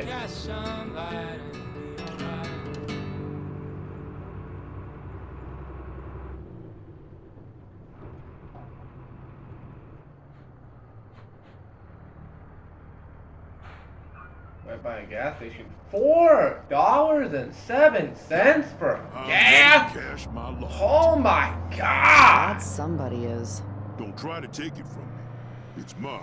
right? Right by a gas station. $4.07 for gas? Cash my lottery Oh ticket. my That god! somebody is. Don't try to take it from me. It's mine.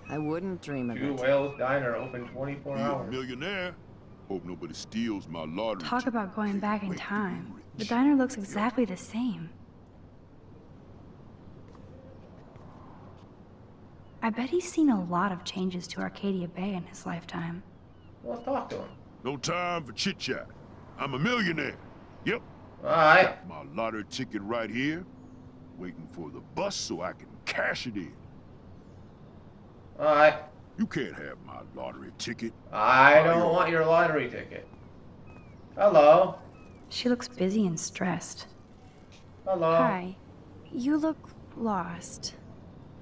I wouldn't dream of Two it. Whales Diner open 24 Be a hours. millionaire. Hope nobody steals my lottery Talk ticket. about going back in Wait to be time. The rich. diner looks exactly the same. I bet he's seen a lot of changes to Arcadia Bay in his lifetime. Well, let's talk to him. No time for chit chat. I'm a millionaire. Yep. Alright. My lottery ticket right here. Waiting for the bus so I can cash it in. Alright. You can't have my lottery ticket. I don't want your lottery ticket. Hello. She looks busy and stressed. Hello. Hi. You look lost.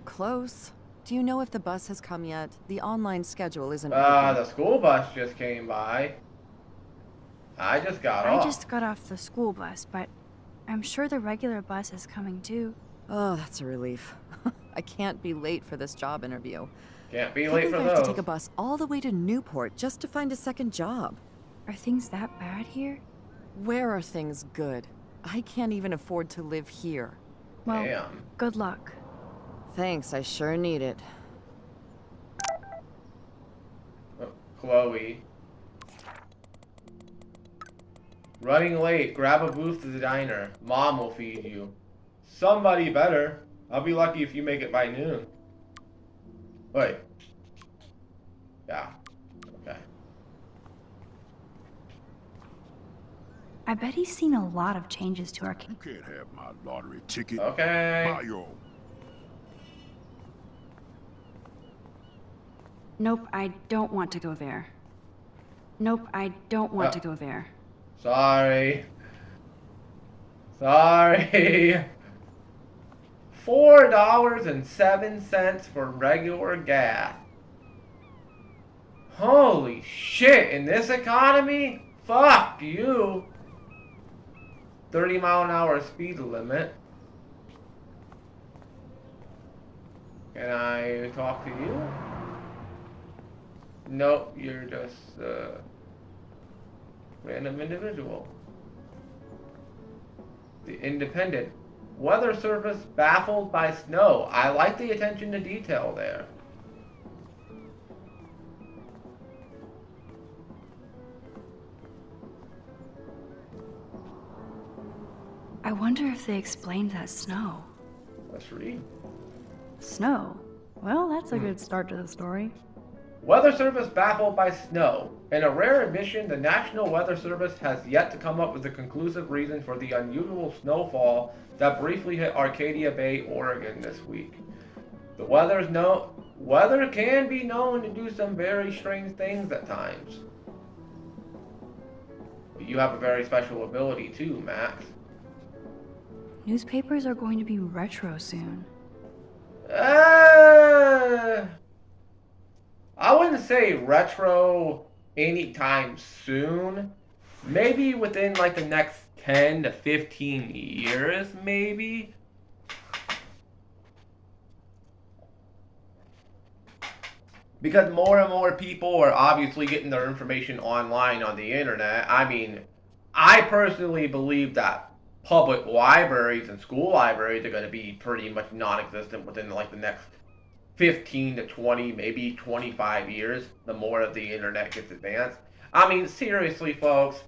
Close. Do you know if the bus has come yet? The online schedule isn't The working. school bus just came by. I just got I off. just got off the school bus, but I'm sure the regular bus is coming too. Oh, that's a relief. I can't be late for this job interview. Can't be Can't late believe for I have to those. take a bus all the way to Newport just to find a second job. Are things that bad here? Where are things good? I can't even afford to live here. Well, Damn. good luck. Thanks, I sure need it. Oh, Chloe. Running late. Grab a booth to the diner. Mom will feed you. Somebody better. I'll be lucky if you make it by noon. Wait. Yeah. Okay. I bet he's seen a lot of changes to Arcadia. You can't have my lottery ticket. Okay. Buy your own. Nope, I don't want to go there. Nope, I don't want to go there. Sorry. Sorry. $4.07 for regular gas. Holy shit, in this economy? Fuck you. 30-mile-an-hour speed limit. Can I talk to you? Nope, you're just a random individual. The Independent. Weather Service baffled by snow. I like the attention to detail there. I wonder if they explained that snow. Let's read. Snow? Well, that's a good start to the story. Weather Service baffled by snow. In a rare admission, the National Weather Service has yet to come up with a conclusive reason for the unusual snowfall that briefly hit Arcadia Bay, Oregon this week. The weather can be known to do some very strange things at times. But you have a very special ability too, Max. Newspapers are going to be retro soon. I wouldn't say retro anytime soon. Maybe within like the next 10 to 15 years, maybe. Because more and more people are obviously getting their information online on the internet. I mean, I personally believe that public libraries and school libraries are going to be pretty much non-existent within like the next 15 to 20, maybe 25 years, the more of the internet gets advanced. I mean, seriously, folks,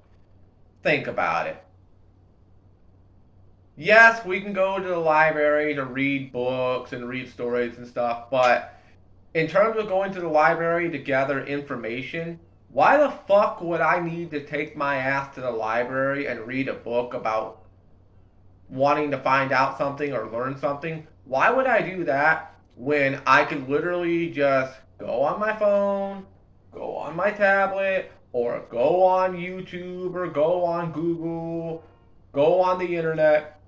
think about it. Yes, we can go to the library to read books and read stories and stuff, but in terms of going to the library to gather information, why the fuck would I need to take my ass to the library and read a book about wanting to find out something or learn something? Why would I do that when I could literally just go on my phone, go on my tablet, or go on YouTube, or go on Google, go on the internet,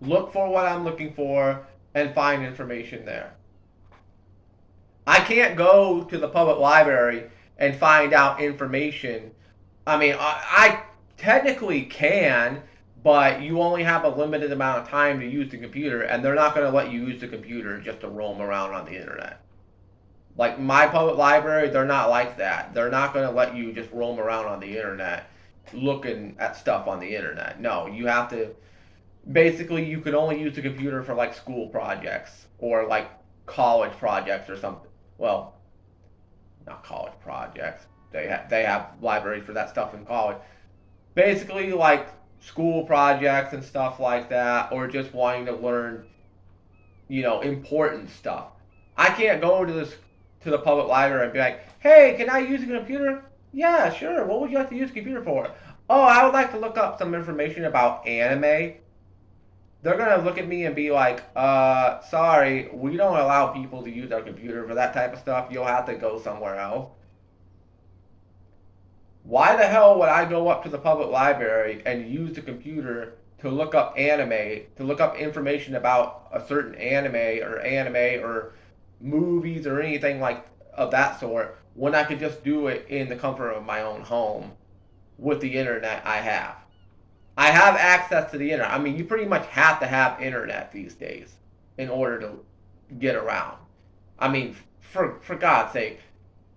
look for what I'm looking for, and find information there? I can't go to the public library and find out information. I mean, I technically can, but you only have a limited amount of time to use the computer, and they're not going to let you use the computer just to roam around on the internet. Like my public library, they're not like that. They're not going to let you just roam around on the internet looking at stuff on the internet. No, you have to. Basically, you can only use the computer for like school projects or like college projects or something. Well, not college projects. They have libraries for that stuff in college. Basically, like school projects and stuff like that, or just wanting to learn, important stuff. I can't go to the public library and be like, "Hey, can I use a computer?" Yeah, sure. What would you like to use a computer for? Oh, I would like to look up some information about anime. They're gonna look at me and be like, sorry, we don't allow people to use our computer for that type of stuff. You'll have to go somewhere else. Why the hell would I go up to the public library and use the computer to look up anime, to look up information about a certain anime or movies or anything like of that sort, when I could just do it in the comfort of my own home with the internet I have? I have access to the internet. I mean, you pretty much have to have internet these days in order to get around. I mean, for God's sake,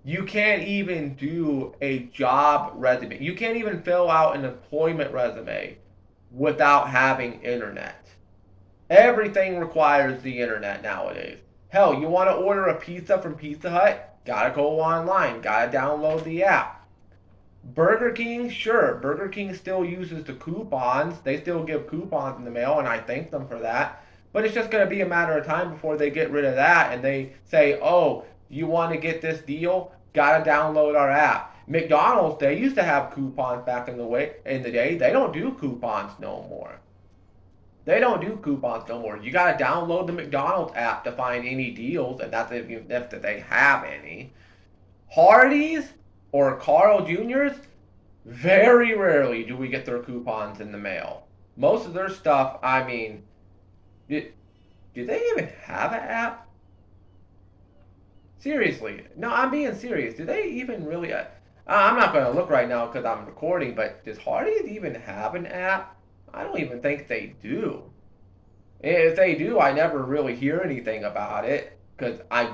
you can't even do a job resume. You can't even fill out an employment resume without having internet. Everything requires the internet nowadays. Hell, you want to order a pizza from Pizza Hut? Gotta go online. Gotta download the app. Burger King, sure. Burger King still uses the coupons. They still give coupons in the mail, and I thank them for that. But it's just going to be a matter of time before they get rid of that and they say, oh, you want to get this deal? Gotta download our app. McDonald's, they used to have coupons back in the day. They don't do coupons no more. They don't do coupons no more. You gotta download the McDonald's app to find any deals, and that's if they have any. Hardee's or Carl Jr.'s, very rarely do we get their coupons in the mail. Most of their stuff, I mean, do they even have an app? Seriously, no, I'm being serious. Do they even really? I'm not going to look right now because I'm recording, but does Hardee's even have an app? I don't even think they do. If they do, I never really hear anything about it because I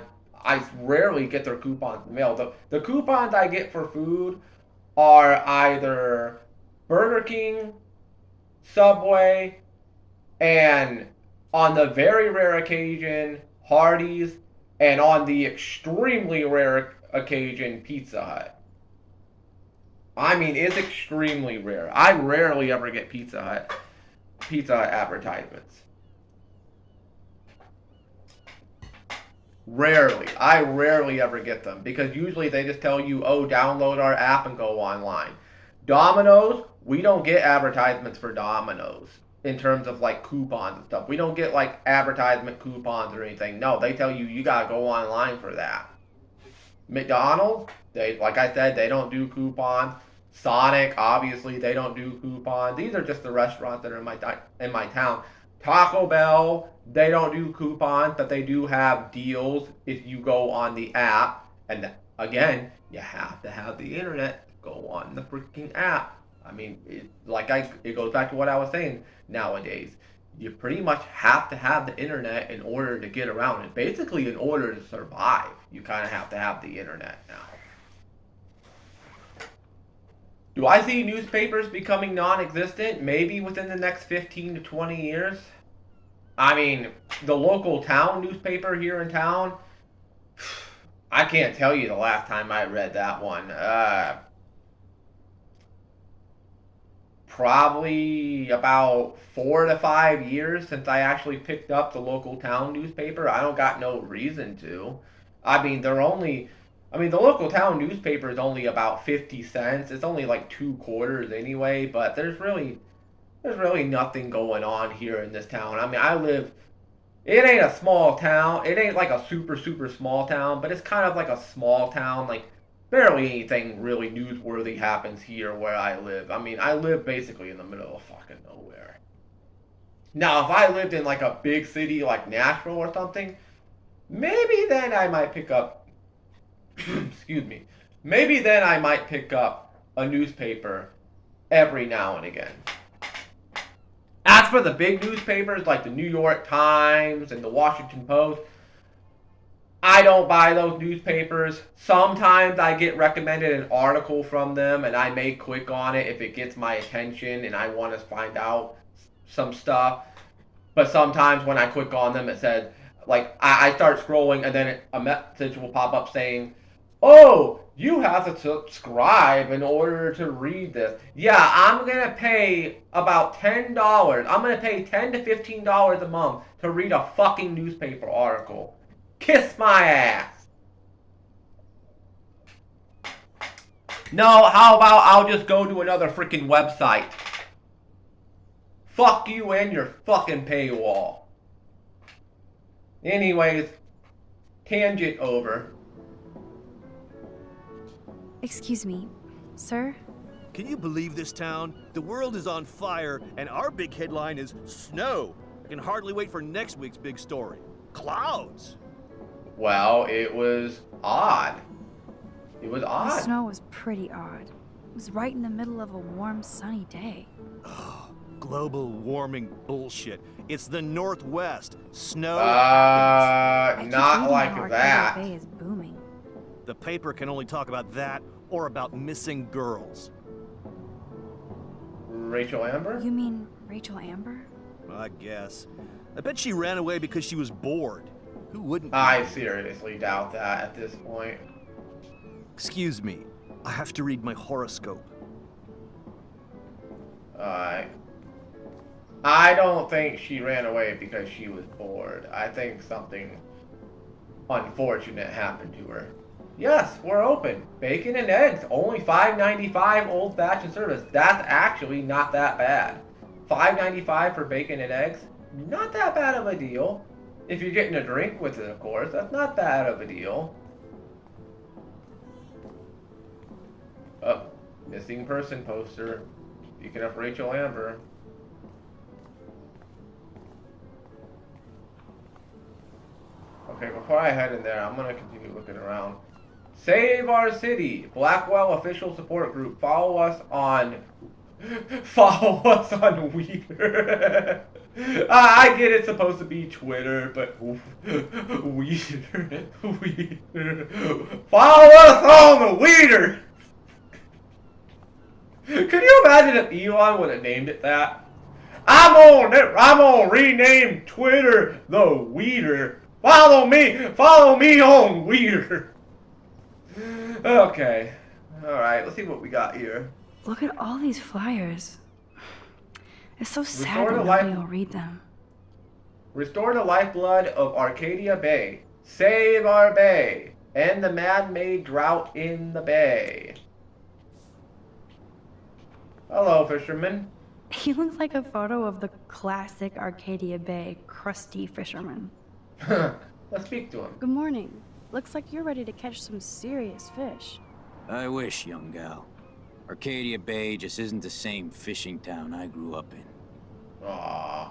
rarely get their coupons in the mail. The coupons I get for food are either Burger King, Subway, and on the very rare occasion, Hardee's, and on the extremely rare occasion, Pizza Hut. I mean, it's extremely rare. I rarely ever get Pizza Hut advertisements. Rarely. I rarely ever get them because usually they just tell you, oh, download our app and go online. Domino's, we don't get advertisements for Domino's in terms of like coupons and stuff. We don't get like advertisement coupons or anything. No, they tell you you gotta go online for that. McDonald's, they, like I said, they don't do coupons. Sonic, obviously, they don't do coupons. These are just the restaurants that are in my town. Taco Bell, they don't do coupons, but they do have deals if you go on the app. And again, you have to have the internet. Go on the freaking app. I mean, it goes back to what I was saying. Nowadays, you pretty much have to have the internet in order to get around. And basically, in order to survive, you kind of have to have the internet now. Do I see newspapers becoming non-existent? Maybe within the next 15 to 20 years. I mean, the local town newspaper here in town, I can't tell you the last time I read that one. Probably about 4 to 5 years since I actually picked up the local town newspaper. I don't got no reason to. I mean, the local town newspaper is only about 50 cents. It's only like 2 quarters anyway, but there's really nothing going on here in this town. I mean, it ain't a small town. It ain't like a super, super small town, but it's kind of like a small town. Like, barely anything really newsworthy happens here where I live. I mean, I live basically in the middle of fucking nowhere. Now, if I lived in like a big city like Nashville or something, maybe then I might pick up excuse me, maybe then I might pick up a newspaper every now and again. As for the big newspapers like the New York Times and the Washington Post, I don't buy those newspapers. Sometimes I get recommended an article from them and I may click on it if it gets my attention and I want to find out some stuff. But sometimes when I click on them, it says, like, I start scrolling and then a message will pop up saying, oh, you have to subscribe in order to read this. Yeah, I'm going to pay about $10. I'm going to pay $10 to $15 a month to read a fucking newspaper article. Kiss my ass. No, how about I'll just go to another freaking website. Fuck you and your fucking paywall. Anyways, tangent over. Excuse me, sir? Can you believe this town? The world is on fire, and our big headline is snow. I can hardly wait for next week's big story. Clouds! Well, it was odd. It was The odd. snow was pretty odd. It was right in the middle of a warm, sunny day. Global warming bullshit. It's the Northwest. Snow. I keep Not reading like how Arcadia that. Bay is booming. The paper can only talk about that or about missing girls. Rachel Amber? You mean Rachel Amber? I guess. I bet she ran away because she was bored. Who wouldn't? I seriously doubt that at this point. Excuse me. I have to read my horoscope. Alright. I don't think she ran away because she was bored. I think something unfortunate happened to her. Yes, we're open. Bacon and eggs, only $5.95 old-fashioned service. That's actually not that bad. $5.95 for bacon and eggs, not that bad of a deal. If you're getting a drink with it, of course, that's not bad of a deal. Oh, missing person poster. Speaking of Rachel Amber. Okay, before I head in there, I'm gonna continue looking around. Save our city, Blackwell official support group. Follow us on Weeder. I get it's supposed to be Twitter, but Weeder. Follow us on the Weeder. Could you imagine if Elon would have named it that? I'm gonna rename Twitter the Weeder. Follow me on Weeder. Okay. Alright, let's see what we got here. Look at all these flyers. It's so sad Restore that the nobody life- will read them. Restore the lifeblood of Arcadia Bay. Save our bay. End the man-made drought in the bay. Hello, fisherman. He looks like a photo of the classic Arcadia Bay crusty fisherman. Let's speak to him. Good morning. Looks like you're ready to catch some serious fish. I wish, young gal. Arcadia Bay just isn't the same fishing town I grew up in. Aww.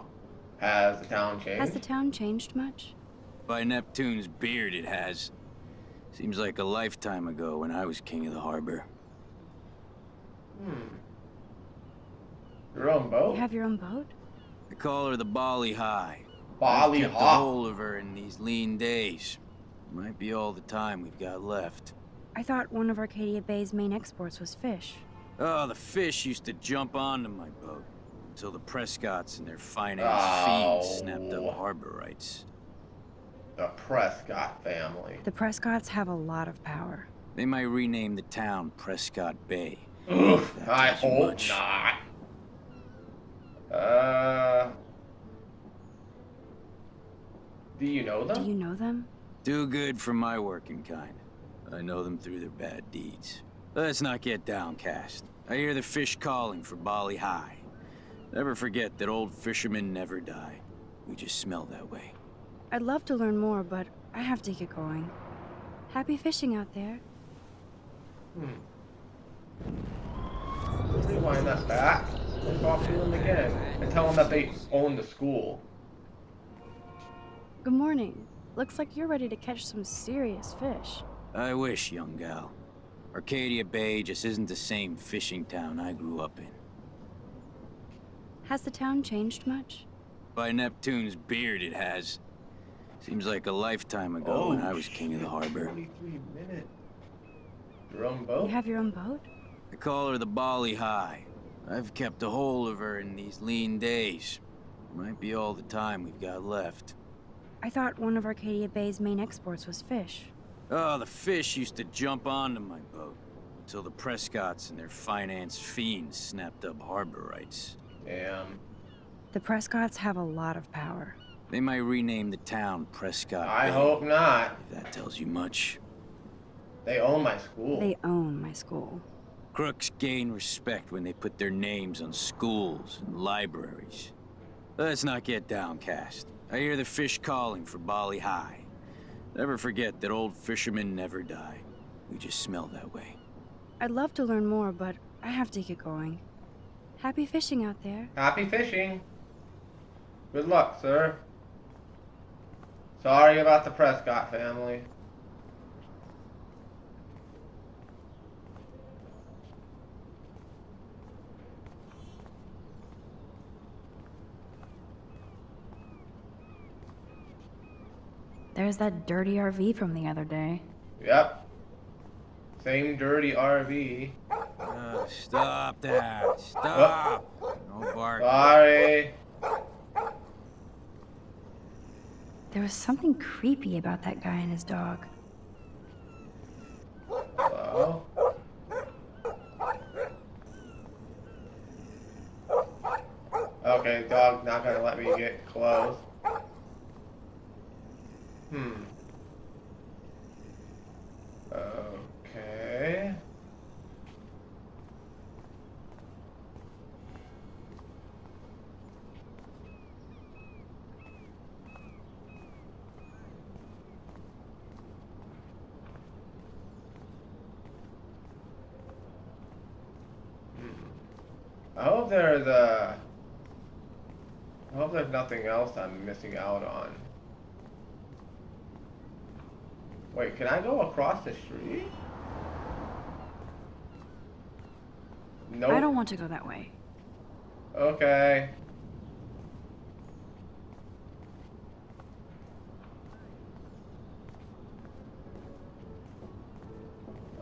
Has the town changed? Has the town changed much? By Neptune's beard, it has. Seems like a lifetime ago when I was king of the harbor. Your own boat? You have your own boat? I call her the Bali High. Bali I've kept a High. hold of her in these lean days. Might be all the time we've got left. I thought one of Arcadia Bay's main exports was fish. Oh, the fish used to jump onto my boat until the Prescotts and their finance Oh. fiends snapped up harbor rights. The Prescott family. The Prescotts have a lot of power. They might rename the town Prescott Bay. Oof, That I tells you hope much. not. Do you know them? Do you know them? Too good for my working kind. I know them through their bad deeds. Let's not get downcast. I hear the fish calling for Bali High. Never forget that old fishermen never die. We just smell that way. I'd love to learn more, but I have to get going. Happy fishing out there. Rewind that back and talk to them again and tell them that they own the school. Good morning. Looks like you're ready to catch some serious fish. I wish, young gal. Arcadia Bay just isn't the same fishing town I grew up in. Has the town changed much? By Neptune's beard, it has. Seems like a lifetime ago when I was king of the harbor. 43 minutes. Your own You boat? have your own boat? I call her the Bali High. I've kept a hold of her in these lean days. Might be all the time we've got left. I thought one of Arcadia Bay's main exports was fish. Oh, the fish used to jump onto my boat until the Prescotts and their finance fiends snapped up harbor rights. Damn. The Prescotts have a lot of power. They might rename the town Prescott I Bay, hope not. if that tells you much. They own my school. They own my school. Crooks gain respect when they put their names on schools and libraries. Let's not get downcast. I hear the fish calling for Bali High. Never forget that old fishermen never die. We just smell that way. I'd love to learn more, but I have to get going. Happy fishing out there. Happy fishing. Good luck, sir. Sorry about the Prescott family. There's that dirty RV from the other day. Yep. Same dirty RV. Stop that. Stop. No barking. Sorry. There was something creepy about that guy and his dog. Hello? Okay, dog not gonna let me get close. Okay. I hope there's nothing else I'm missing out on. Wait, can I go across the street? Nope. I don't want to go that way. Okay.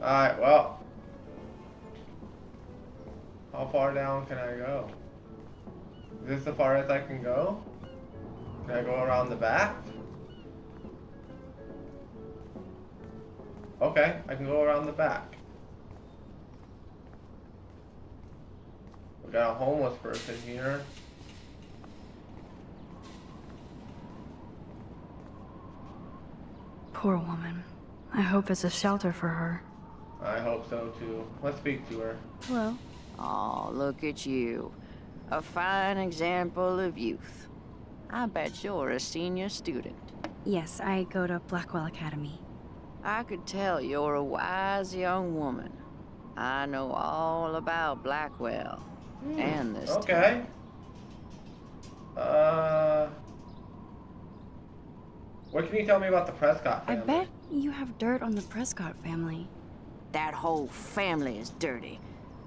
Alright, well. How far down can I go? Is this the farthest I can go? Can I go around the back? Okay, I can go around the back. We got a homeless person here. Poor woman. I hope there's a shelter for her. I hope so too. Let's speak to her. Hello. Oh, look at you. A fine example of youth. I bet you're a senior student. Yes, I go to Blackwell Academy. I could tell you're a wise young woman. I know all about Blackwell and this Okay. town. What can you tell me about the Prescott I family? bet you have dirt on the Prescott family. That whole family is dirty.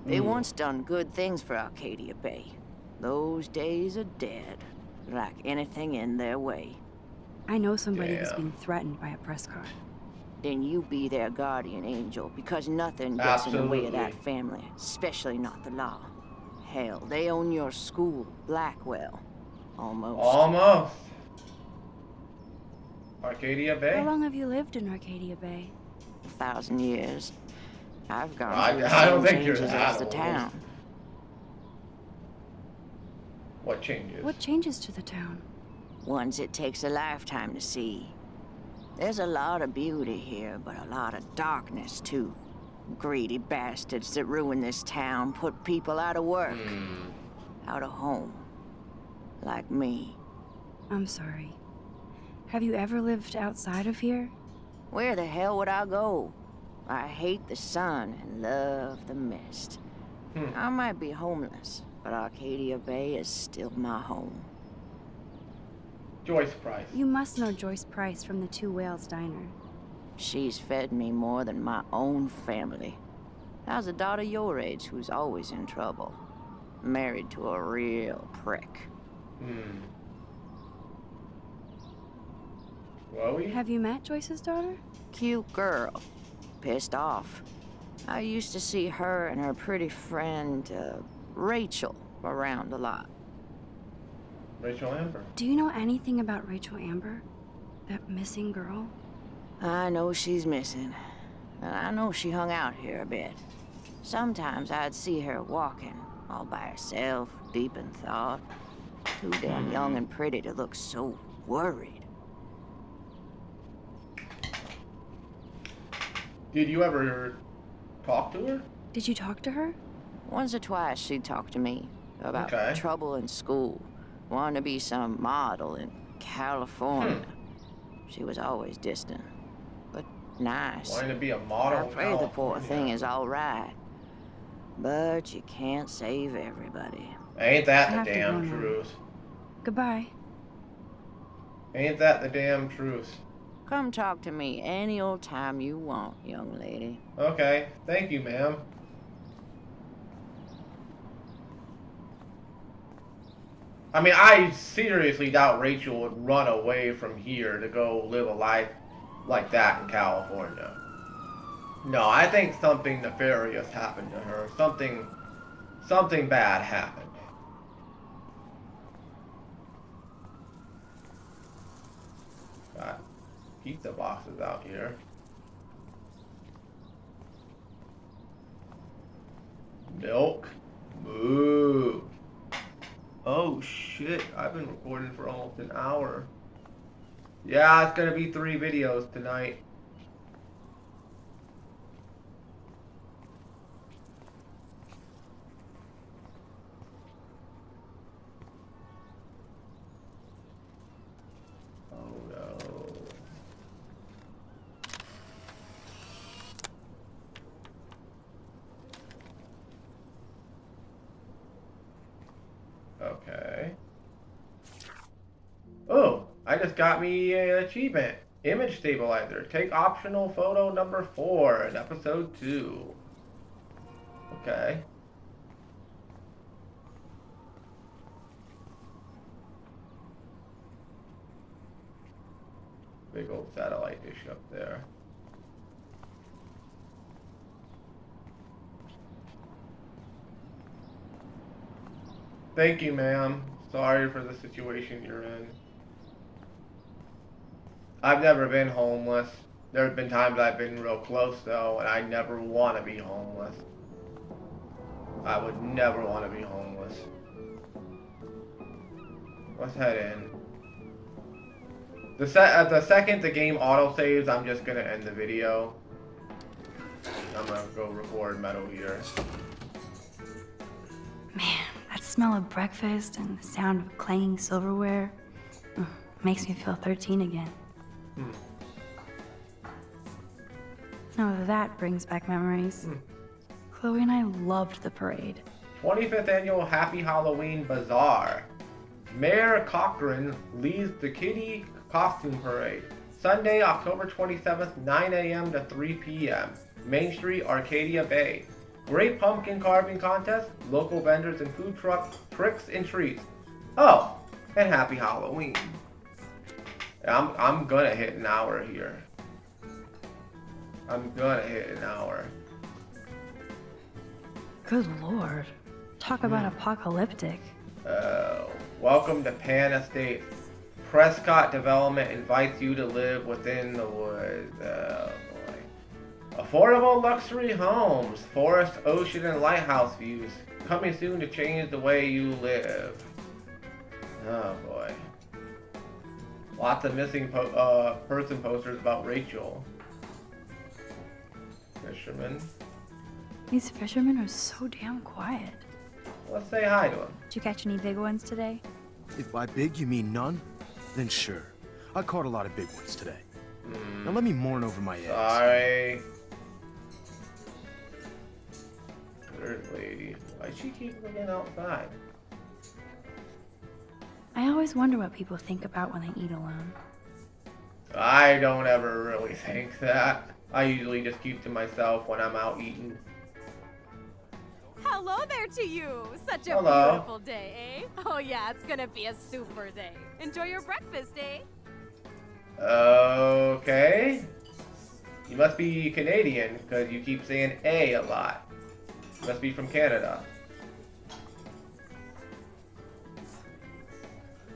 They once done good things for Arcadia Bay. Those days are dead, like anything in their way. I know somebody who's Damn. being threatened by a Prescott. Then you be their guardian angel, because nothing gets in the way of that Absolutely. family, especially not the law. Hell, they own your school, Blackwell. Almost. Almost. Arcadia Bay? How long have you lived in Arcadia Bay? 1,000 years. I've gone I- through the I don't same think you're changes that as the old. town. What changes? What changes to the town? Ones it takes a lifetime to see. There's a lot of beauty here, but a lot of darkness, too. Greedy bastards that ruin this town, put people out of work, out of home. Like me. I'm sorry. Have you ever lived outside of here? Where the hell would I go? I hate the sun and love the mist. I might be homeless, but Arcadia Bay is still my home. Joyce Price. You must know Joyce Price from the Two Whales Diner. She's fed me more than my own family. How's a daughter your age who's always in trouble? Married to a real prick. Chloe? Have you met Joyce's daughter? Cute girl. Pissed off. I used to see her and her pretty friend, Rachel, around a lot. Rachel Amber. Do you know anything about Rachel Amber? That missing girl? I know she's missing. And I know she hung out here a bit. Sometimes I'd see her walking, all by herself, deep in thought. Too damn young and pretty to look so worried. Did you ever talk to her? Did you talk to her? Once or twice she'd talk to me about Okay. trouble in school, wanting to be some model in California. She was always distant, but nice. Wanting to be a model. I in pray the poor California. thing is all right. But you can't save everybody. Ain't I that have the to damn go now. truth? Goodbye. Ain't that the damn truth? Come talk to me any old time you want, young lady. Okay, thank you, ma'am. I mean, I seriously doubt Rachel would run away from here to go live a life like that in California. No, I think something nefarious happened to her. Something bad happened. Got pizza boxes out here. Milk. Moo. Oh shit, I've been recording for almost an hour. Yeah, it's gonna be 3 videos tonight. Oh no. Okay. Oh, I just got me an achievement. Image stabilizer. Take optional photo number 4 in episode 2. Okay. Big old satellite dish up there. Thank you, ma'am. Sorry for the situation you're in. I've never been homeless. There have been times I've been real close, though, and I never want to be homeless. I would never want to be homeless. Let's head in. The second the game autosaves, I'm just gonna end the video. I'm gonna go record Metal Gear. Man, that smell of breakfast and the sound of clanging silverware makes me feel 13 again. Now that brings back memories. Chloe and I loved the parade. 25th Annual Happy Halloween Bazaar. Mayor Cochran leads the Kitty Costume Parade. Sunday, October 27th, 9 a.m. to 3 p.m. Main Street, Arcadia Bay. Great pumpkin carving contest, local vendors and food trucks, tricks and treats. Oh, and happy Halloween. I'm gonna hit an hour here. I'm gonna hit an hour. Good lord. Talk about apocalyptic. Welcome to Pan Estates. Prescott Development invites you to live within the woods. Oh boy. Affordable luxury homes, forest, ocean, and lighthouse views. Coming soon to change the way you live. Oh boy. Lots of missing person posters about Rachel. Fisherman. These fishermen are so damn quiet. Let's say hi to him. Did you catch any big ones today? If by big you mean none, then sure. I caught a lot of big ones today. Now let me mourn over my eggs. Sorry. Third lady. Why'd she keep looking outside? I always wonder what people think about when they eat alone. I don't ever really think that. I usually just keep to myself when I'm out eating. Hello there to you. Such a Hello. beautiful day, eh? Oh yeah, it's gonna be a super day. Enjoy your breakfast, eh? Okay. You must be Canadian, because you keep saying A a lot. You must be from Canada.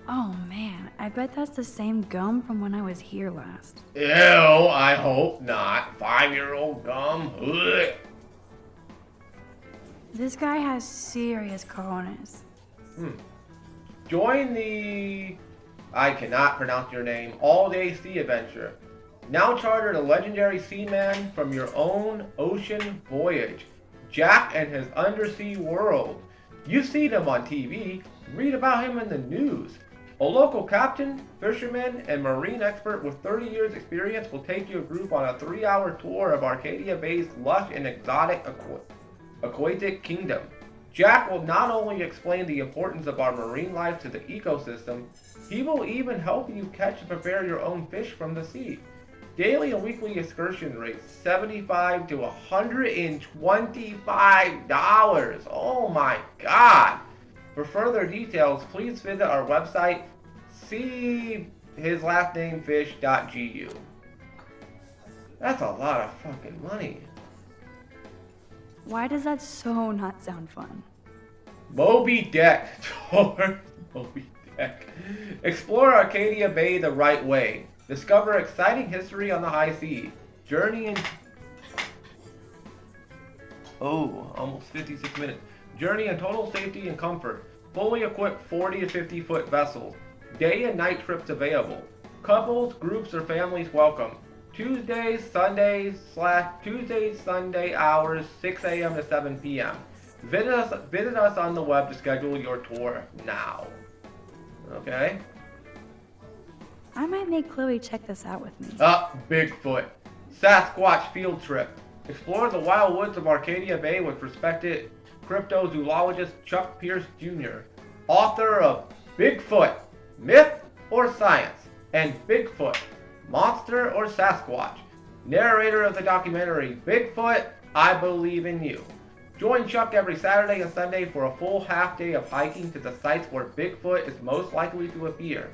Oh man, I bet that's the same gum from when I was here last. Ew, I hope not. 5-year-old gum. Ugh. This guy has serious cojones. Join the... I cannot pronounce your name. All-day sea adventure. Now charter the legendary seaman from your own ocean voyage. Jack and his undersea world. You've seen him on TV. Read about him in the news. A local captain, fisherman, and marine expert with 30 years experience will take your group on a 3-hour tour of Arcadia Bay's lush and exotic aquatic kingdom. Jack will not only explain the importance of our marine life to the ecosystem, he will even help you catch and prepare your own fish from the sea. Daily and weekly excursion rates $75 to $125. Oh my god! For further details, please visit our website, seehislastnamefish.gu. That's a lot of fucking money. Why does that so not sound fun? Moby Deck. Moby Deck. Explore Arcadia Bay the right way. Discover exciting history on the high sea. Journey in... Oh, almost 56 minutes. Journey in total safety and comfort. Fully equipped 40 to 50 foot vessels. Day and night trips available. Couples, groups, or families welcome. Tuesday, Sunday hours, 6 a.m. to 7 p.m. Visit us on the web to schedule your tour now. Okay? I might make Chloe check this out with me. Bigfoot. Sasquatch field trip. Explore the wild woods of Arcadia Bay with respected cryptozoologist Chuck Pierce Jr., author of Bigfoot, Myth or Science, and Bigfoot, Monster or Sasquatch, narrator of the documentary Bigfoot, I Believe in You. Join Chuck every Saturday and Sunday for a full half day of hiking to the sites where Bigfoot is most likely to appear.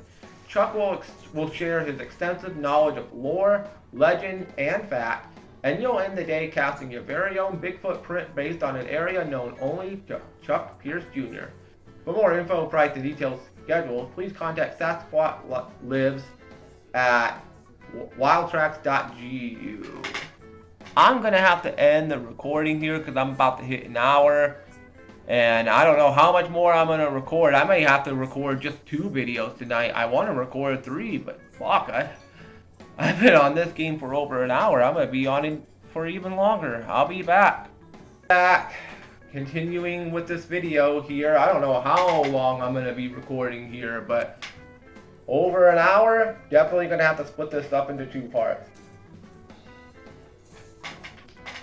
Chuck will share his extensive knowledge of lore, legend, and fact, and you'll end the day casting your very own Bigfoot print based on an area known only to Chuck Pierce Jr. For more info, price, and detailed schedule, please contact Sasquatch Lives at wildtracks.gu. I'm going to have to end the recording here because I'm about to hit an hour. And I don't know how much more I'm going to record. I may have to record just 2 videos tonight. I want to record 3, but fuck, I've been on this game for over an hour. I'm going to be on it for even longer. I'll be back. Continuing with this video here. I don't know how long I'm going to be recording here, but over an hour. Definitely going to have to split this up into 2 parts.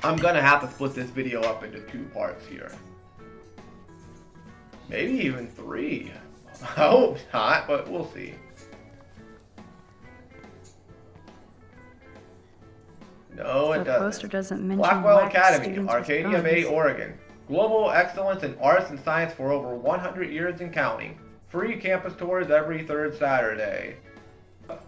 I'm going to have to split this video up into 2 parts here. Maybe even 3. I hope not, but we'll see. No, it The poster doesn't mention Blackwell whack Academy, students with Arcadia Bay, guns. Oregon. Global excellence in arts and science for over 100 years and counting. Free campus tours every 3rd Saturday.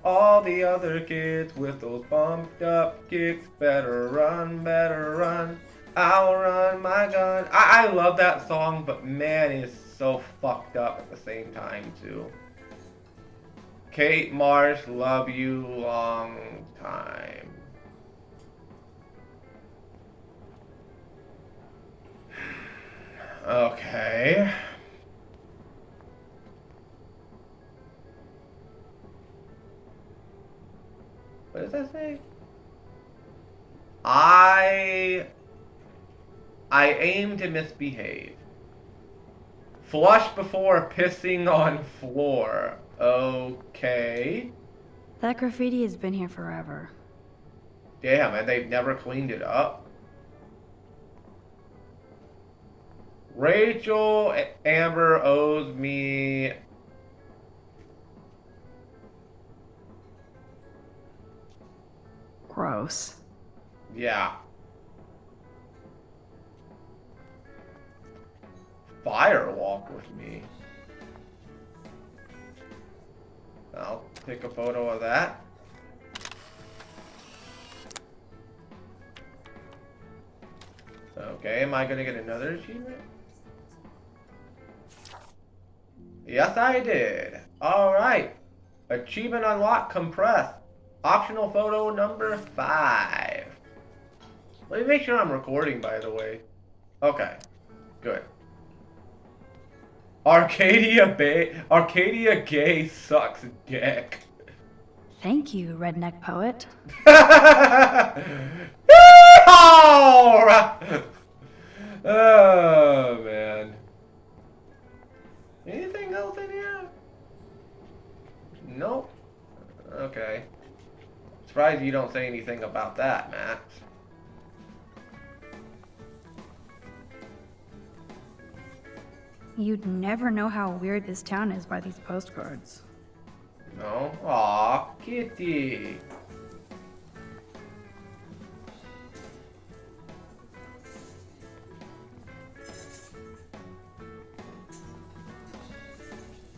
All the other kids with those bumped up kicks better run, better run. I'll run my gun. I love that song, but man, it's so fucked up at the same time too. Kate Marsh, love you long time. Okay. What does that say? I aim to misbehave. Flush before pissing on floor. Okay. That graffiti has been here forever. Damn, and they've never cleaned it up. Rachel Amber owes me... Gross. Yeah. Firewalk with me. I'll take a photo of that. Okay, am I gonna get another achievement? Yes, I did. Alright. Achievement unlocked, compressed. Optional photo number 5. Let me make sure I'm recording, by the way. Okay, good. Arcadia Gay sucks dick. Thank you, redneck poet. Oh man. Anything else in here? Nope. Okay. Surprised you don't say anything about that, Matt. You'd never know how weird this town is by these postcards. No? Aw, kitty.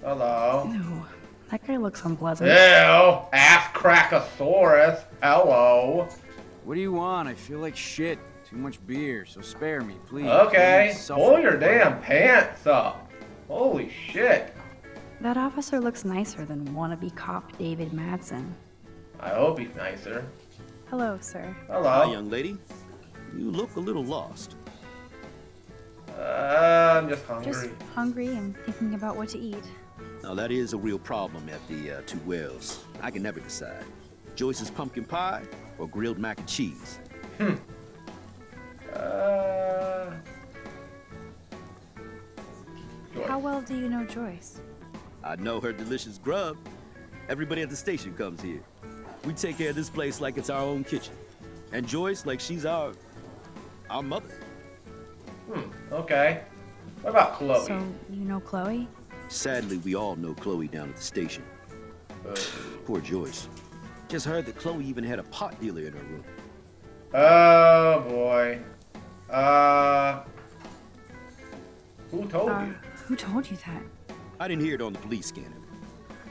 Hello. Ew, that guy looks unpleasant. Ew, ass crackosaurus. Hello. What do you want? I feel like shit. Too much beer, so spare me, please. Okay, Please pull your suffer. damn pants up. Holy shit. That officer looks nicer than wannabe cop David Madsen. I hope he's nicer. Hello, sir. Hello. Hi, young lady. You look a little lost. I'm just hungry. Just hungry and thinking about what to eat. Now, that is a real problem at the Two Wells. I can never decide. Joyce's pumpkin pie or grilled mac and cheese? Joyce. How well do you know Joyce? I know her delicious grub. Everybody at the station comes here. We take care of this place like it's our own kitchen. And Joyce like she's our mother. Okay. What about Chloe? So, you know Chloe? Sadly, we all know Chloe down at the station. Poor Joyce. Just heard that Chloe even had a pot dealer in her room. Oh boy. Who told you? Who told you that? I didn't hear it on the police scanner.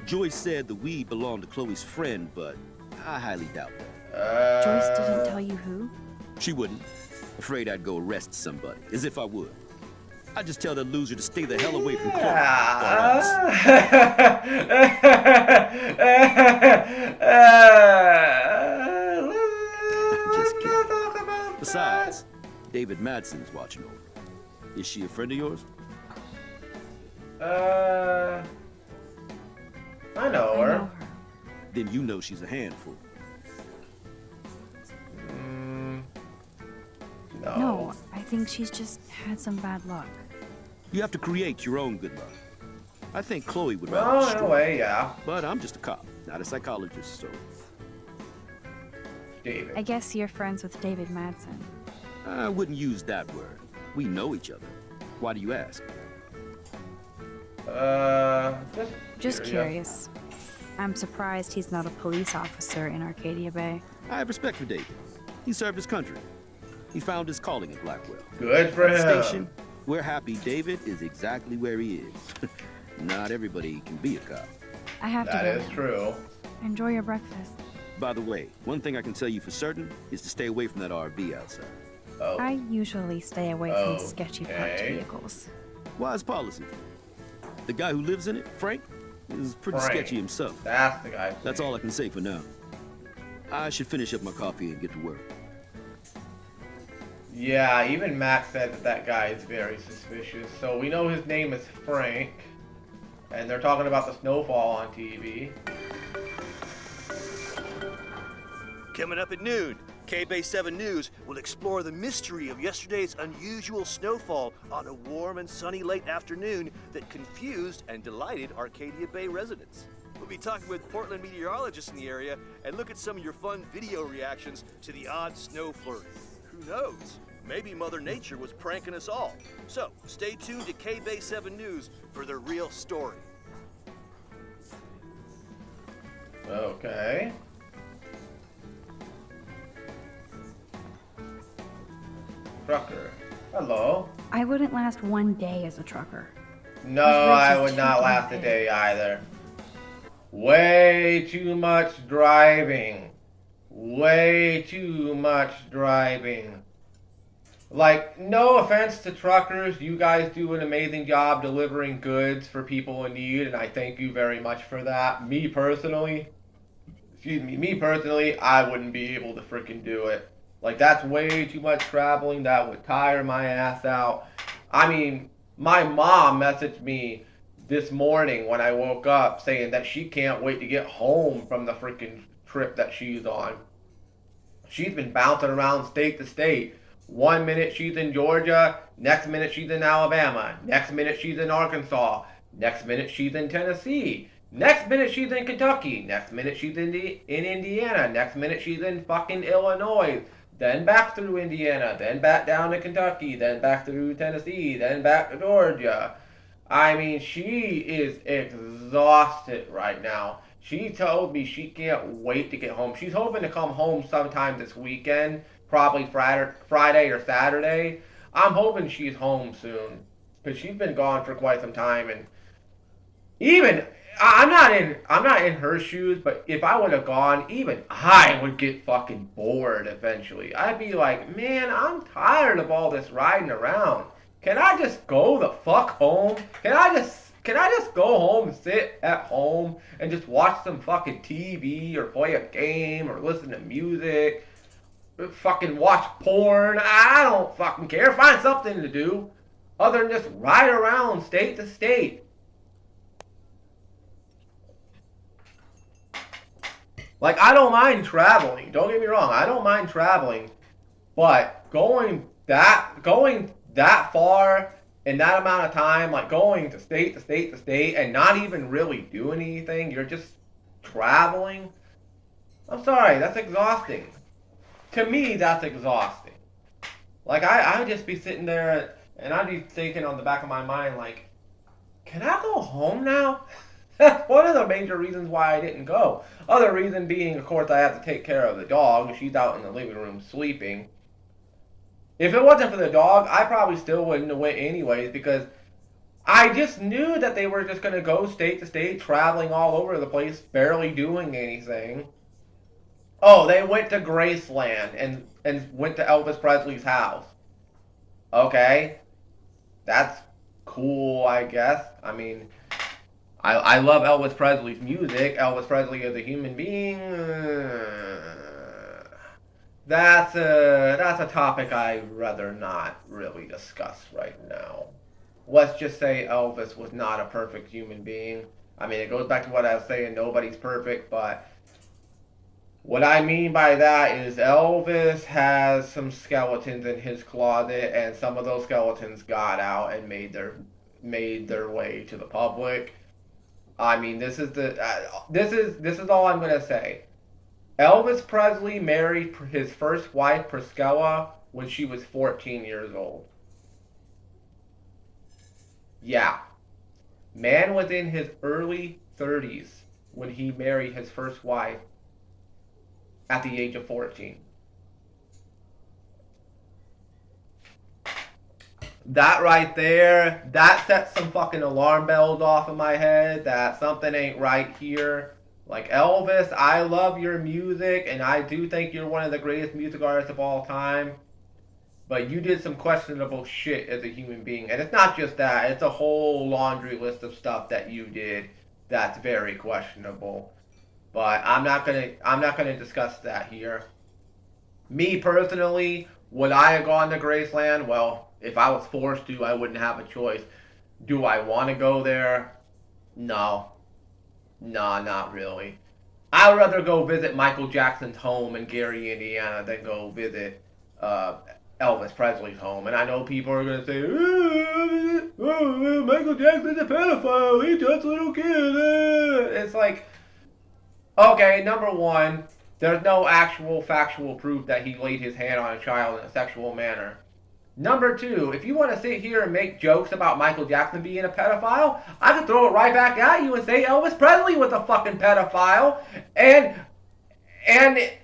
Joyce said the weed belonged to Chloe's friend, but I highly doubt that. Joyce didn't tell you who? She wouldn't. Afraid I'd go arrest somebody, as if I would. I'd just tell that loser to stay the hell away from Chloe. Or else. Just kidding. Besides, David Madsen's watching over. Is she a friend of yours? I know I her. know her. Then you know she's a handful. No. No, I think she's just had some bad luck. You have to create your own good luck. I think Chloe would rather Well, in a destroy. way, yeah. But I'm just a cop, not a psychologist, so David. I guess you're friends with David Madsen. I wouldn't use that word. We know each other. Why do you ask? Just curious. I'm surprised he's not a police officer in Arcadia Bay. I have respect for David. He served his country. He found his calling at Blackwell. Good for At him. the station, we're happy David is exactly where he is. Not everybody can be a cop. I have That to go is now. true. Enjoy your breakfast. By the way, one thing I can tell you for certain is to stay away from that RV outside. Oh. I usually stay away from Okay. sketchy parked vehicles. Wise policy. The guy who lives in it, Frank, is pretty Frank. sketchy himself. That's the guy. That's all I can say for now. I should finish up my coffee and get to work. Yeah, even Max said that that guy is very suspicious. So we know his name is Frank. And they're talking about the snowfall on TV. Coming up at noon, K-Bay 7 News will explore the mystery of yesterday's unusual snowfall on a warm and sunny late afternoon that confused and delighted Arcadia Bay residents. We'll be talking with Portland meteorologists in the area and look at some of your fun video reactions to the odd snow flurry. Who knows? Maybe Mother Nature was pranking us all. So, stay tuned to K-Bay 7 News for the real story. Okay. Trucker. Hello. I wouldn't last one day as a trucker. No, Those roads I are would too not last a unsafe. day either. Way too much driving. Way too much driving. Like, no offense to truckers, you guys do an amazing job delivering goods for people in need, and I thank you very much for that. Me personally, I wouldn't be able to freaking do it. Like, that's way too much traveling. That would tire my ass out. I mean, my mom messaged me this morning when I woke up saying that she can't wait to get home from the freaking trip that she's on. She's been bouncing around state to state. One minute she's in Georgia, next minute she's in Alabama, next minute she's in Arkansas, next minute she's in Tennessee, next minute she's in Kentucky, next minute she's in Indiana, next minute she's in fucking Illinois, then back through Indiana, then back down to Kentucky, then back through Tennessee, then back to Georgia. I mean, she is exhausted right now. She told me she can't wait to get home. She's hoping to come home sometime this weekend, probably Friday or Saturday. I'm hoping she's home soon, because she's been gone for quite some time. And even I'm not in her shoes, but if I would have gone, even I would get fucking bored eventually. I'd be like, man, I'm tired of all this riding around. Can I just go the fuck home? Can I just go home and sit at home and just watch some fucking TV or play a game or listen to music? Fucking watch porn? I don't fucking care. Find something to do other than just ride around state to state. Like, I don't mind traveling. Don't get me wrong. I don't mind traveling. But going that far in that amount of time, like going to state to state to state and not even really doing anything, you're just traveling. I'm sorry, that's exhausting. To me, that's exhausting. Like, I'd just be sitting there and I'd be thinking on the back of my mind, like, can I go home now? That's one of the major reasons why I didn't go. Other reason being, of course, I have to take care of the dog. She's out in the living room sleeping. If it wasn't for the dog, I probably still wouldn't have went anyways, because I just knew that they were just going to go state to state, traveling all over the place, barely doing anything. Oh, they went to Graceland and went to Elvis Presley's house. Okay. That's cool, I guess. I mean, I love Elvis Presley's music. Elvis Presley as a human being, that's a topic I'd rather not really discuss right now. Let's just say Elvis was not a perfect human being. I mean, it goes back to what I was saying, nobody's perfect, but what I mean by that is Elvis has some skeletons in his closet, and some of those skeletons got out and made their way to the public. I mean, this is all I'm gonna say. Elvis Presley married his first wife, Priscilla, when she was 14 years old. Yeah. Man was in his early 30s when he married his first wife at the age of 14. That right there, that sets some fucking alarm bells off in my head that something ain't right here. Like, Elvis, I love your music, and I do think you're one of the greatest music artists of all time. But you did some questionable shit as a human being. And it's not just that, it's a whole laundry list of stuff that you did that's very questionable. But I'm not gonna discuss that here. Me personally, would I have gone to Graceland? Well, if I was forced to, I wouldn't have a choice. Do I want to go there? No. Nah, not really. I'd rather go visit Michael Jackson's home in Gary, Indiana than go visit Elvis Presley's home. And I know people are going to say, Michael Jackson's a pedophile, he touched little kids. It's like, okay, number one, there's no actual factual proof that he laid his hand on a child in a sexual manner. Number two, if you want to sit here and make jokes about Michael Jackson being a pedophile, I could throw it right back at you and say Elvis Presley was a fucking pedophile. And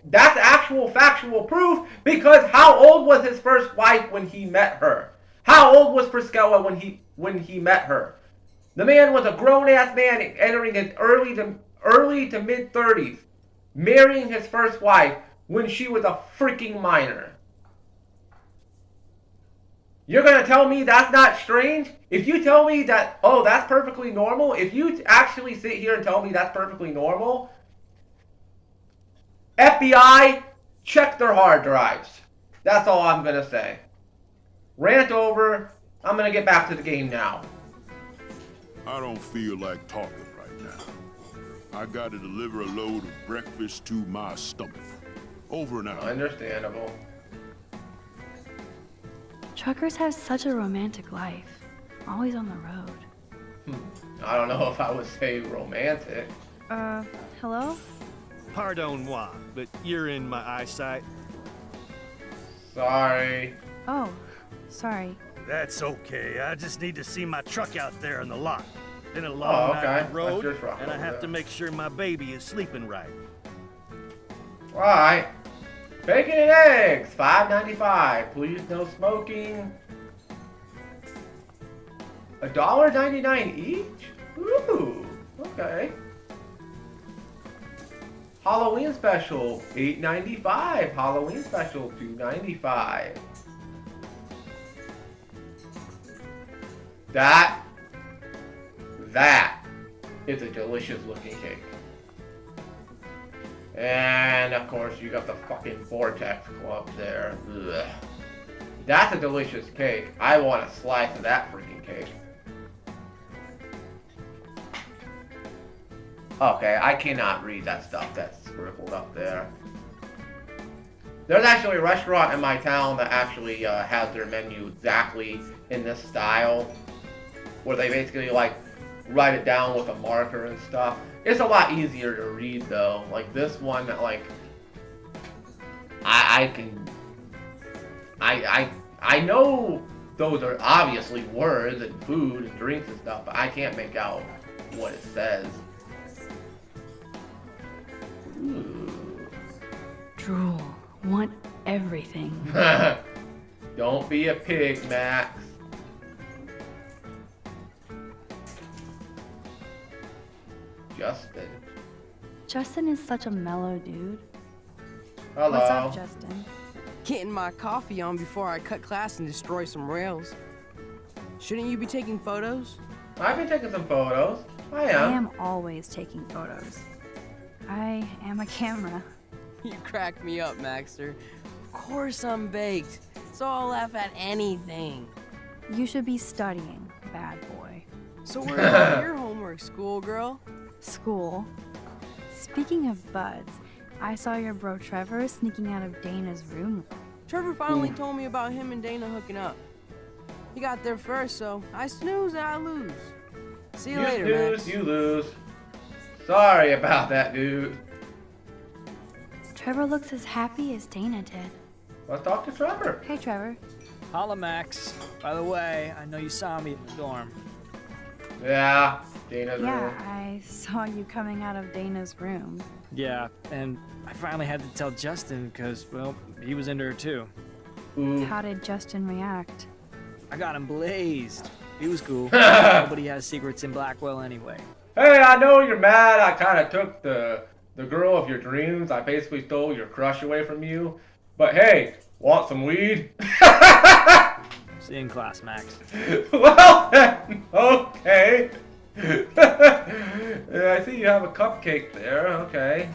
that's actual factual proof, because how old was his first wife when he met her? How old was Priscilla when he met her? The man was a grown-ass man entering his early to mid-30s, marrying his first wife when she was a freaking minor. You're gonna tell me that's not strange? If you tell me that, oh, that's perfectly normal, if you actually sit here and tell me that's perfectly normal, FBI, check their hard drives. That's all I'm gonna say. Rant over. I'm gonna get back to the game now. I don't feel like talking right now. I gotta deliver a load of breakfast to my stomach. Over and out. Understandable. Truckers have such a romantic life. Always on the road. I don't know if I would say romantic. Hello? Pardon-moi, but you're in my eyesight. Sorry. Oh, sorry. That's okay. I just need to see my truck out there in the lot. Been a Oh, long okay. night on the road, That's your truck and I over have there. to make sure my baby is sleeping right. Alright. Bacon and eggs, $5.95. Please no smoking. $1.99 each? Ooh, okay. Halloween special, $8.95. Halloween special, $2.95. That is a delicious looking cake. And of course you got the fucking Vortex Club there. Ugh. That's a delicious cake. I want a slice of that freaking cake. Okay, I cannot read that stuff that's scribbled up there. There's actually a restaurant in my town that actually has their menu exactly in this style, where they basically like write it down with a marker and stuff. It's a lot easier to read though. Like this one, like I know those are obviously words and food and drinks and stuff, but I can't make out what it says. Ooh. Drool. Want everything. Don't be a pig, Max. Justin. Justin is such a mellow dude. Hello. What's up, Justin? Getting my coffee on before I cut class and destroy some rails. Shouldn't you be taking photos? I've been taking some photos. I I am. am always taking photos. I am a camera. You crack me up, Maxter. Of course I'm baked, so I'll laugh at anything. You should be studying, bad boy. So where's all your homework, schoolgirl? School. Speaking of buds, I saw your bro Trevor sneaking out of Dana's room. Trevor finally told me about him and Dana hooking up. He got there first, so I snooze and I lose. See you later, snooze, Max. you lose. Sorry about that, dude. Trevor looks as happy as Dana did. Let's talk to Trevor. Hey, Trevor. Holla, Max. By the way, I know you saw me in the dorm. Yeah, Dana's Yeah, room. I saw you coming out of Dana's room. Yeah, and I finally had to tell Justin because, well, he was into her too. Ooh. How did Justin react? I got him blazed. He was cool. Nobody has secrets in Blackwell anyway. Hey, I know you're mad. I kind of took the girl of your dreams. I basically stole your crush away from you. But hey, want some weed? See you in class, Max. Well then, okay. Yeah, I see you have a cupcake there. Okay.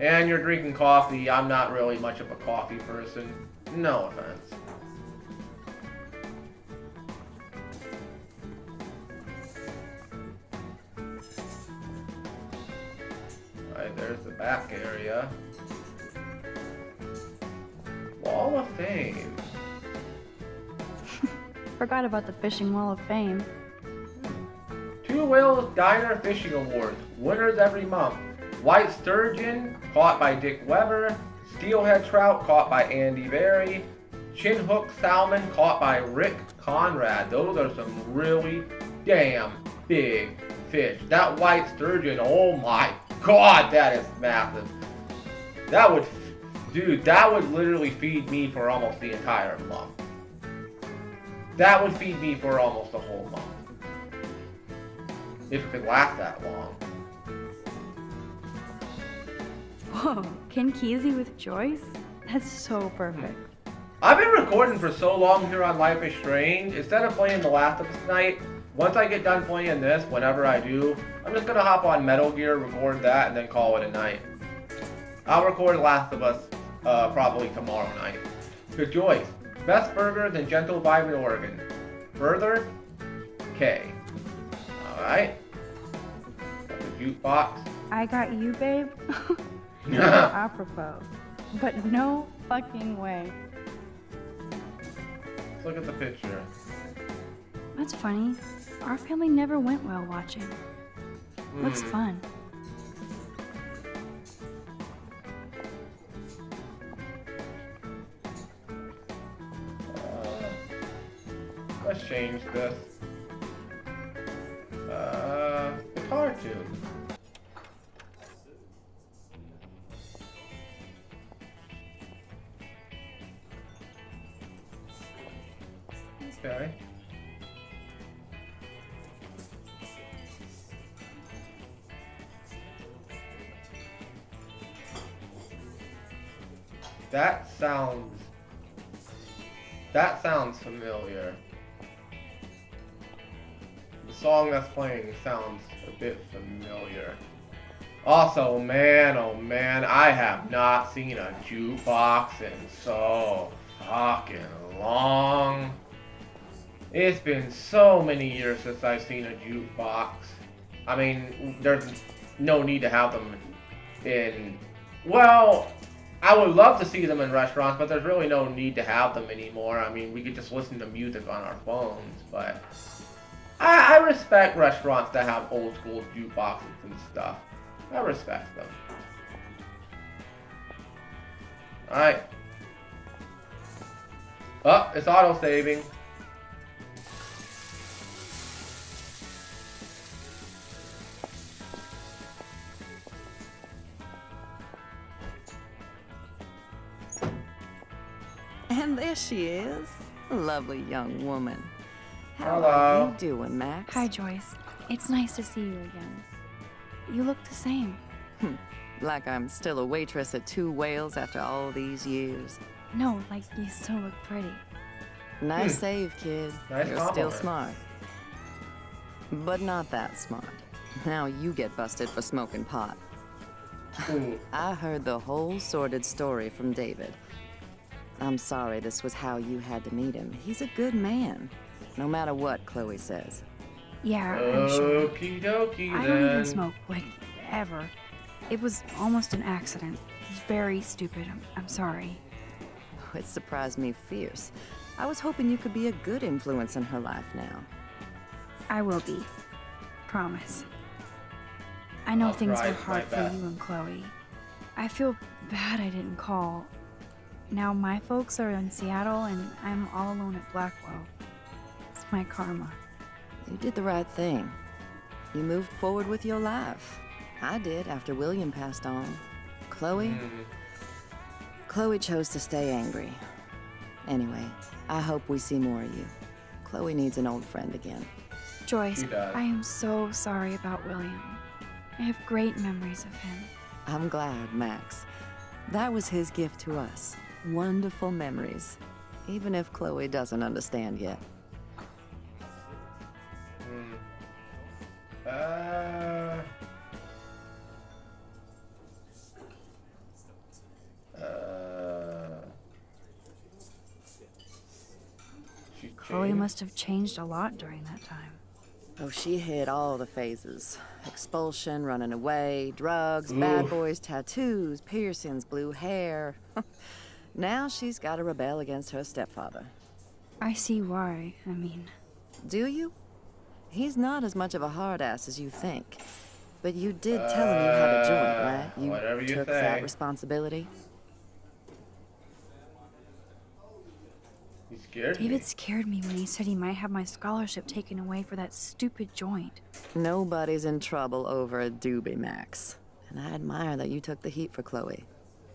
And you're drinking coffee. I'm not really much of a coffee person. No offense. Alright, there's the back area. Wall of Fame. Forgot about the Fishing Wall of Fame. Two Whales Diner Fishing Awards. Winners every month. White Sturgeon, caught by Dick Weber. Steelhead Trout, caught by Andy Berry. Chin Hook Salmon, caught by Rick Conrad. Those are some really damn big fish. That white sturgeon, oh my god, that is massive. That would, dude, that would literally feed me for almost the entire month. That would feed me for almost a whole month. If it could last that long. Whoa, Ken Kesey with Joyce? That's so perfect. I've been recording for so long here on Life is Strange. Instead of playing The Last of Us tonight, once I get done playing this, whenever I do, I'm just gonna hop on Metal Gear, record that, and then call it a night. I'll record Last of Us probably tomorrow night. Good Joyce. Best burgers in Gentle Vibe in Oregon. Further? K. Alright. Got the jukebox. I got you, babe. Apropos. But no fucking way. Let's look at the picture. That's funny. Our family never went whale watching. Looks fun. Let's change this. Guitar tune. Okay. That sounds familiar. The song that's playing sounds a bit familiar. Also, man, oh man, I have not seen a jukebox in so fucking long. It's been so many years since I've seen a jukebox. I mean, there's no need to have them in, well, I would love to see them in restaurants, but there's really no need to have them anymore. I mean, we could just listen to music on our phones, but I respect restaurants that have old school jukeboxes and stuff. I respect them. Alright. Oh, it's auto-saving. And there she is. A lovely young woman. How Hello. are you doing, Max? Hi, Joyce. It's nice to see you again. You look the same. Like I'm still a waitress at Two Whales after all these years. No, like you still look pretty. Nice save, kid. Nice You're still compliment. smart. But not that smart. Now you get busted for smoking pot. Ooh. I heard the whole sordid story from David. I'm sorry this was how you had to meet him. He's a good man, no matter what Chloe says. Yeah, I'm sure. Okie dokie I then. don't even smoke, like, ever. It was almost an accident. It was very stupid. I'm sorry. It surprised me fierce. I was hoping you could be a good influence in her life now. I will be. Promise. I know I'll things try were hard my for best. you and Chloe. I feel bad I didn't call. Now my folks are in Seattle and I'm all alone at Blackwell. It's my karma. You did the right thing. You moved forward with your life. I did after William passed on. Chloe? Chloe chose to stay angry. Anyway, I hope we see more of you. Chloe needs an old friend again. Joyce, She does. I am so sorry about William. I have great memories of him. I'm glad, Max. That was his gift to us. Wonderful memories. Even if Chloe doesn't understand yet. Chloe must have changed a lot during that time. Oh, she hit all the phases. Expulsion, running away, drugs, bad Oof. boys, tattoos, piercings, blue hair. Now she's got to rebel against her stepfather. I see why. I mean, Do you? He's not as much of a hard ass as you think. But you did tell him you had a joint, right? You whatever you took say. that responsibility. You scared me. David scared me when he said he might have my scholarship taken away for that stupid joint. Nobody's in trouble over a doobie, Max. And I admire that you took the heat for Chloe.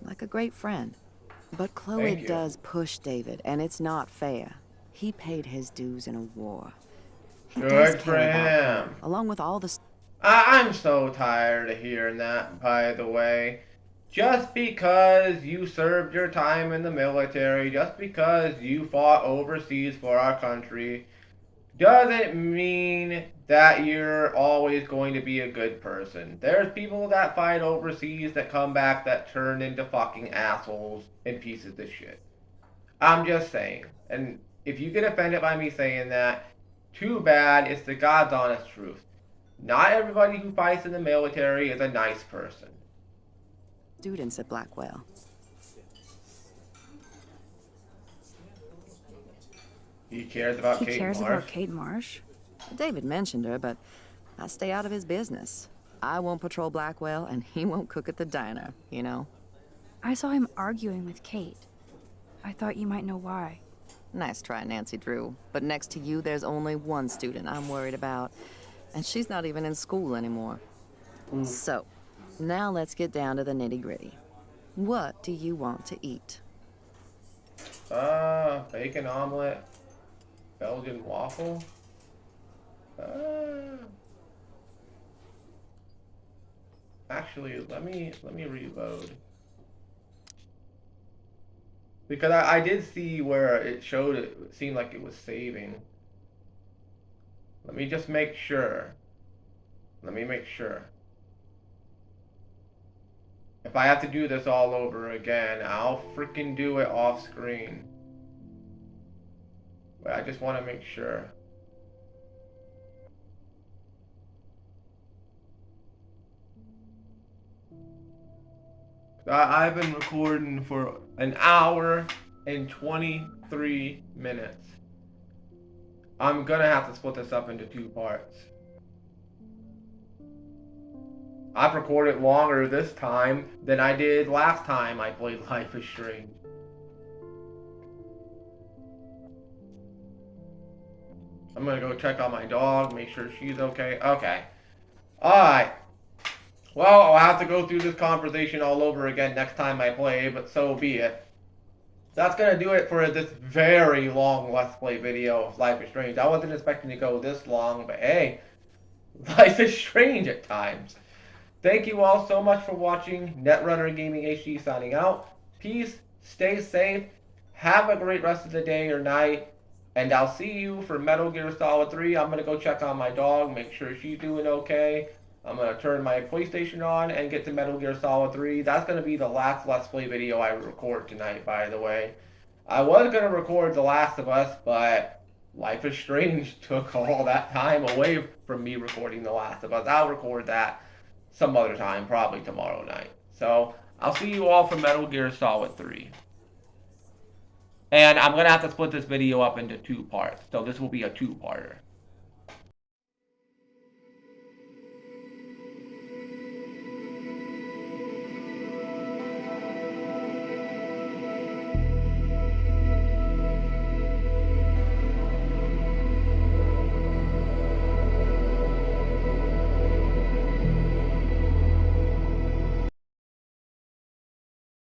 Like a great friend. But Chloe Thank you. does push David, and it's not fair. He paid his dues in a war. He does Good for care about her, him. along with all the I'm so tired of hearing that, by the way. Just because you served your time in the military, just because you fought overseas for our country, doesn't mean that you're always going to be a good person. There's people that fight overseas that come back that turn into fucking assholes and pieces of shit. I'm just saying. And if you get offended by me saying that, too bad. It's the God's honest truth. Not everybody who fights in the military is a nice person. students at Blackwell. He cares about Kate cares Marsh. about Kate Marsh? David mentioned her, but I stay out of his business. I won't patrol Blackwell, and he won't cook at the diner, you know? I saw him arguing with Kate. I thought you might know why. Nice try, Nancy Drew. But next to you, there's only one student I'm worried about, and she's not even in school anymore. So, now let's get down to the nitty-gritty. What do you want to eat? Bacon omelet, Belgian waffle. Actually, let me reload. Because I did see where it showed it seemed like it was saving. Let me just make sure. Let me make sure. If I have to do this all over again, I'll freaking do it off screen. But I just want to make sure. I've been recording for an hour and 23 minutes. I'm gonna have to split this up into 2 parts. I've recorded longer this time than I did last time I played Life is Strange. I'm gonna go check on my dog, make sure she's okay. Okay. Alright. Well, I'll have to go through this conversation all over again next time I play, but so be it. That's gonna do it for this very long Let's Play video of Life is Strange. I wasn't expecting to go this long, but hey, Life is Strange at times. Thank you all so much for watching. Netrunner Gaming HD signing out. Peace, stay safe, have a great rest of the day or night, and I'll see you for Metal Gear Solid 3. I'm gonna go check on my dog, make sure she's doing okay. I'm going to turn my PlayStation on and get to Metal Gear Solid 3. That's going to be the last Let's Play video I record tonight, by the way. I was going to record The Last of Us, but Life is Strange took all that time away from me recording The Last of Us. I'll record that some other time, probably tomorrow night. So, I'll see you all for Metal Gear Solid 3. And I'm going to have to split this video up into 2 parts, so this will be a 2-parter.